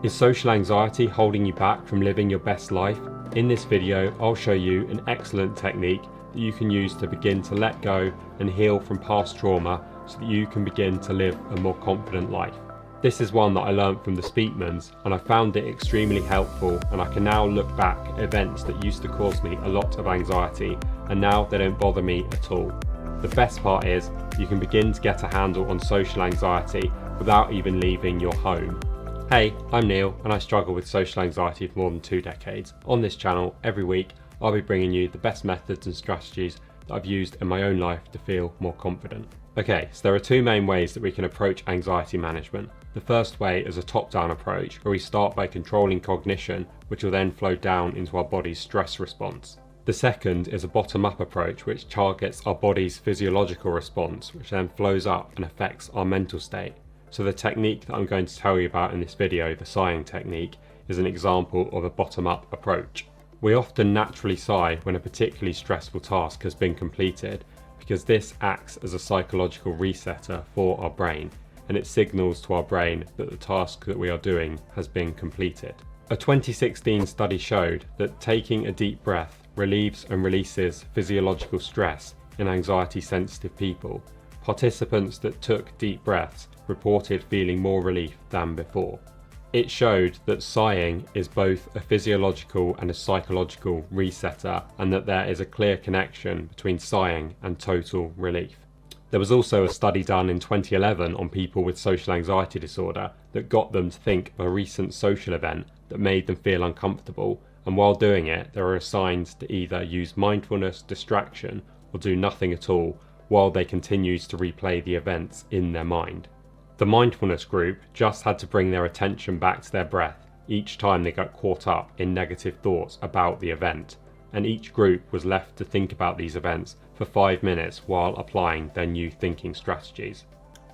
Is social anxiety holding you back from living your best life? In this video, I'll show you an excellent technique that you can use to begin to let go and heal from past trauma so that you can begin to live a more confident life. This is one that I learned from the Speakmans, and I found it extremely helpful, and I can now look back at events that used to cause me a lot of anxiety and now they don't bother me at all. The best part is you can begin to get a handle on social anxiety without even leaving your home. Hey, I'm Neil and I struggle with social anxiety for more than 2 decades. On this channel, every week, I'll be bringing you the best methods and strategies that I've used in my own life to feel more confident. Okay, so there are 2 main ways that we can approach anxiety management. The first way is a top-down approach, where we start by controlling cognition, which will then flow down into our body's stress response. The second is a bottom-up approach, which targets our body's physiological response, which then flows up and affects our mental state. So the technique that I'm going to tell you about in this video, the sighing technique, is an example of a bottom-up approach. We often naturally sigh when a particularly stressful task has been completed, because this acts as a psychological resetter for our brain, and it signals to our brain that the task that we are doing has been completed. A 2016 study showed that taking a deep breath relieves and releases physiological stress in anxiety-sensitive people. Participants that took deep breaths reported feeling more relief than before. It showed that sighing is both a physiological and a psychological resetter, and that there is a clear connection between sighing and total relief. There was also a study done in 2011 on people with social anxiety disorder that got them to think of a recent social event that made them feel uncomfortable, and while doing it, they were assigned to either use mindfulness, distraction, or do nothing at all while they continued to replay the events in their mind. The mindfulness group just had to bring their attention back to their breath each time they got caught up in negative thoughts about the event, and each group was left to think about these events for 5 minutes while applying their new thinking strategies.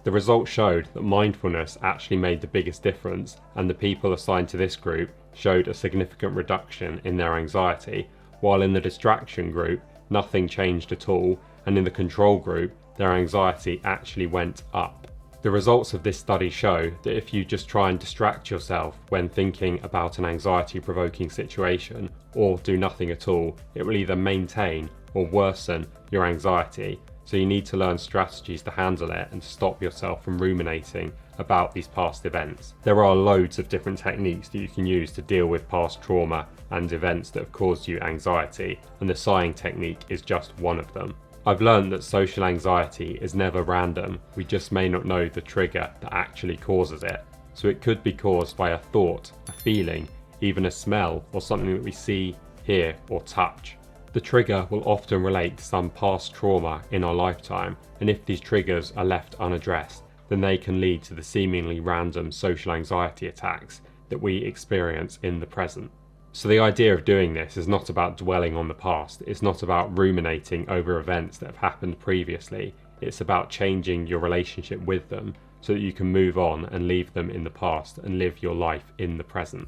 The results showed that mindfulness actually made the biggest difference, and the people assigned to this group showed a significant reduction in their anxiety, while in the distraction group nothing changed at all, and in the control group their anxiety actually went up. The results of this study show that if you just try and distract yourself when thinking about an anxiety-provoking situation, or do nothing at all, it will either maintain or worsen your anxiety. So you need to learn strategies to handle it and to stop yourself from ruminating about these past events. There are loads of different techniques that you can use to deal with past trauma and events that have caused you anxiety, and the sighing technique is just one of them. I've learned that social anxiety is never random. We just may not know the trigger that actually causes it. So it could be caused by a thought, a feeling, even a smell, or something that we see, hear, or touch. The trigger will often relate to some past trauma in our lifetime, and if these triggers are left unaddressed, then they can lead to the seemingly random social anxiety attacks that we experience in the present. So the idea of doing this is not about dwelling on the past, it's not about ruminating over events that have happened previously, it's about changing your relationship with them so that you can move on and leave them in the past and live your life in the present.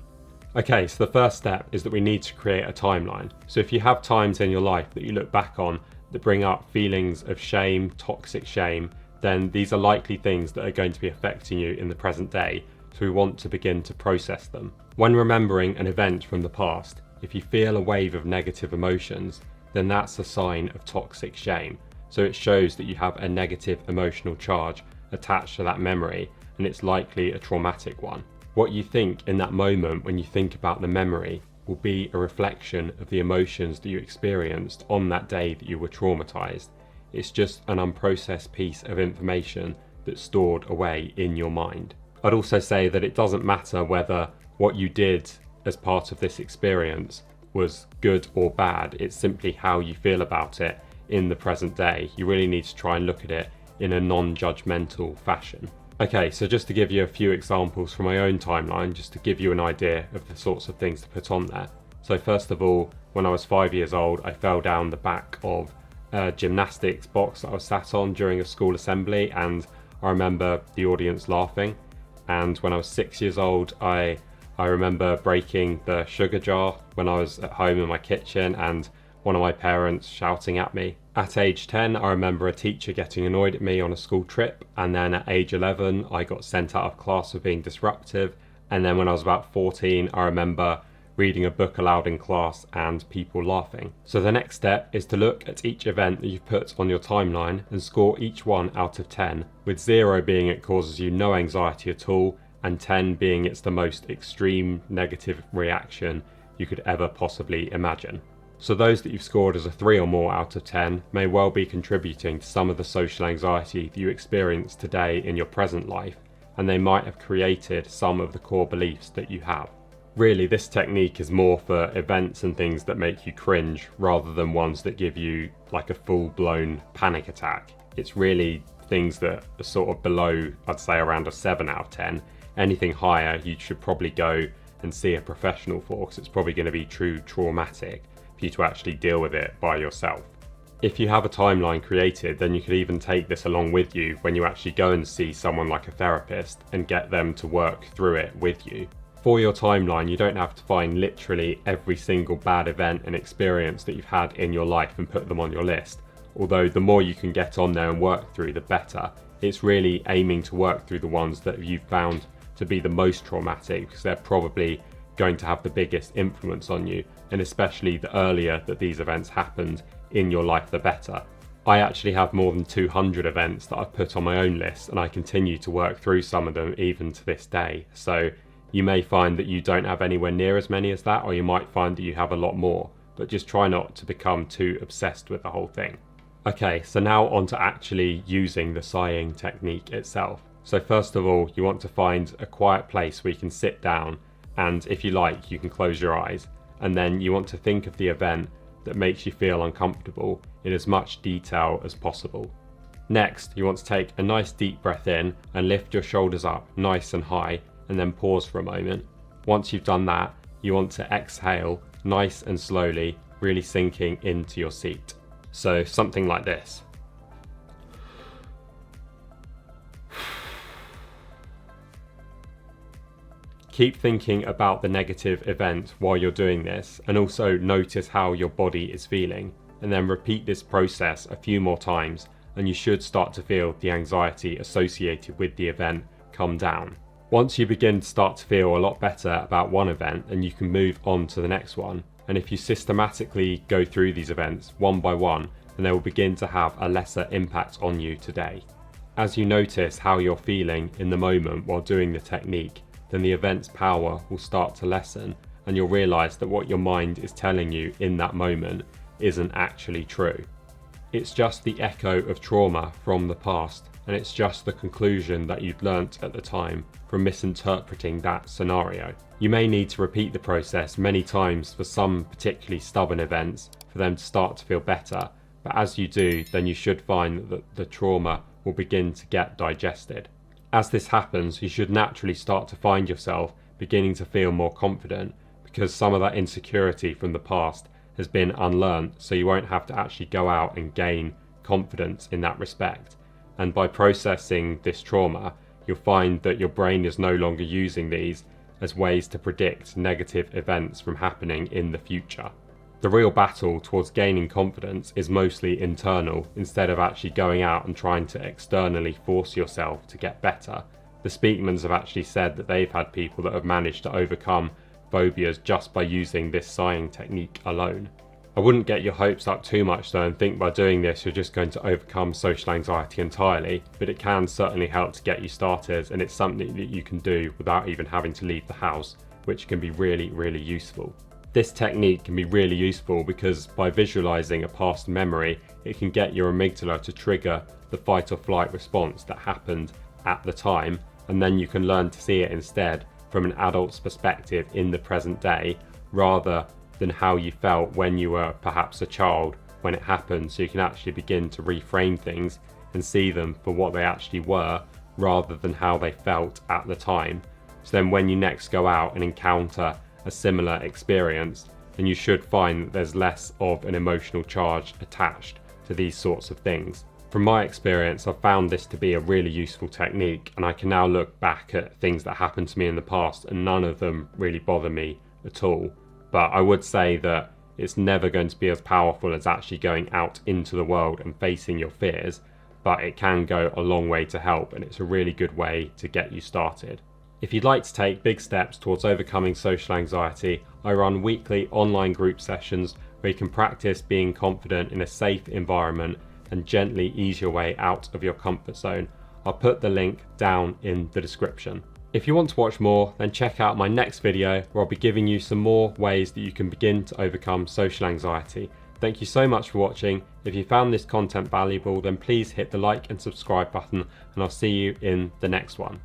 Okay, so the first step is that we need to create a timeline. So if you have times in your life that you look back on that bring up feelings of shame, toxic shame, then these are likely things that are going to be affecting you in the present day. So we want to begin to process them. When remembering an event from the past, if you feel a wave of negative emotions, then that's a sign of toxic shame. So it shows that you have a negative emotional charge attached to that memory, and it's likely a traumatic one. What you think in that moment when you think about the memory will be a reflection of the emotions that you experienced on that day that you were traumatized. It's just an unprocessed piece of information that's stored away in your mind. I'd also say that it doesn't matter whether what you did as part of this experience was good or bad, it's simply how you feel about it in the present day. You really need to try and look at it in a non-judgmental fashion. Okay, so just to give you a few examples from my own timeline, just to give you an idea of the sorts of things to put on there. So first of all, when I was 5 years old, I fell down the back of a gymnastics box that I was sat on during a school assembly, and I remember the audience laughing. And when I was 6 years old, I remember breaking the sugar jar when I was at home in my kitchen, and one of my parents shouting at me. At age 10, I remember a teacher getting annoyed at me on a school trip, and then at age 11, I got sent out of class for being disruptive, And then when I was about 14, I remember reading a book aloud in class and people laughing. So the next step is to look at each event that you've put on your timeline and score each one out of 10, with 0 being it causes you no anxiety at all, and 10 being it's the most extreme negative reaction you could ever possibly imagine. So those that you've scored as a 3 or more out of 10 may well be contributing to some of the social anxiety that you experience today in your present life, and they might have created some of the core beliefs that you have. Really, this technique is more for events and things that make you cringe rather than ones that give you like a full-blown panic attack. It's really things that are sort of below, I'd say around a 7 out of 10. Anything higher, you should probably go and see a professional for, because it's probably going to be true traumatic for you to actually deal with it by yourself. If you have a timeline created, then you could even take this along with you when you actually go and see someone like a therapist and get them to work through it with you. For your timeline, you don't have to find literally every single bad event and experience that you've had in your life and put them on your list. Although the more you can get on there and work through, the better. It's really aiming to work through the ones that you've found to be the most traumatic, because they're probably going to have the biggest influence on you, and especially the earlier that these events happened in your life, the better. I actually have more than 200 events that I've put on my own list, and I continue to work through some of them even to this day. So you may find that you don't have anywhere near as many as that, or you might find that you have a lot more, but just try not to become too obsessed with the whole thing. Okay, so now on to actually using the sighing technique itself. So first of all, you want to find a quiet place where you can sit down, and if you like, you can close your eyes, and then you want to think of the event that makes you feel uncomfortable in as much detail as possible. Next, you want to take a nice deep breath in and lift your shoulders up nice and high, and then pause for a moment. Once you've done that, you want to exhale nice and slowly, really sinking into your seat. So something like this. Keep thinking about the negative event while you're doing this, and also notice how your body is feeling, and then repeat this process a few more times, and you should start to feel the anxiety associated with the event come down. Once you begin to start to feel a lot better about one event, then you can move on to the next one. And if you systematically go through these events one by one, then they will begin to have a lesser impact on you today. As you notice how you're feeling in the moment while doing the technique, then the event's power will start to lessen, and you'll realize that what your mind is telling you in that moment isn't actually true. It's just the echo of trauma from the past, and it's just the conclusion that you'd learnt at the time from misinterpreting that scenario. You may need to repeat the process many times for some particularly stubborn events for them to start to feel better, but as you do, then you should find that the trauma will begin to get digested. As this happens, you should naturally start to find yourself beginning to feel more confident, because some of that insecurity from the past has been unlearned, so you won't have to actually go out and gain confidence in that respect. And by processing this trauma, you'll find that your brain is no longer using these as ways to predict negative events from happening in the future. The real battle towards gaining confidence is mostly internal, instead of actually going out and trying to externally force yourself to get better. The Speakmans have actually said that they've had people that have managed to overcome phobias just by using this sighing technique alone. I wouldn't get your hopes up too much though and think by doing this you're just going to overcome social anxiety entirely, but it can certainly help to get you started, and it's something that you can do without even having to leave the house, which can be really useful. This technique can be really useful because by visualizing a past memory, it can get your amygdala to trigger the fight or flight response that happened at the time, and then you can learn to see it instead from an adult's perspective in the present day, rather than how you felt when you were perhaps a child when it happened, so you can actually begin to reframe things and see them for what they actually were rather than how they felt at the time. So then when you next go out and encounter a similar experience, then you should find that there's less of an emotional charge attached to these sorts of things. From my experience, I've found this to be a really useful technique, and I can now look back at things that happened to me in the past and none of them really bother me at all. But I would say that it's never going to be as powerful as actually going out into the world and facing your fears, but it can go a long way to help, and it's a really good way to get you started. If you'd like to take big steps towards overcoming social anxiety, I run weekly online group sessions where you can practice being confident in a safe environment and gently ease your way out of your comfort zone. I'll put the link down in the description. If you want to watch more, then check out my next video where I'll be giving you some more ways that you can begin to overcome social anxiety. Thank you so much for watching. If you found this content valuable, then please hit the like and subscribe button, and I'll see you in the next one.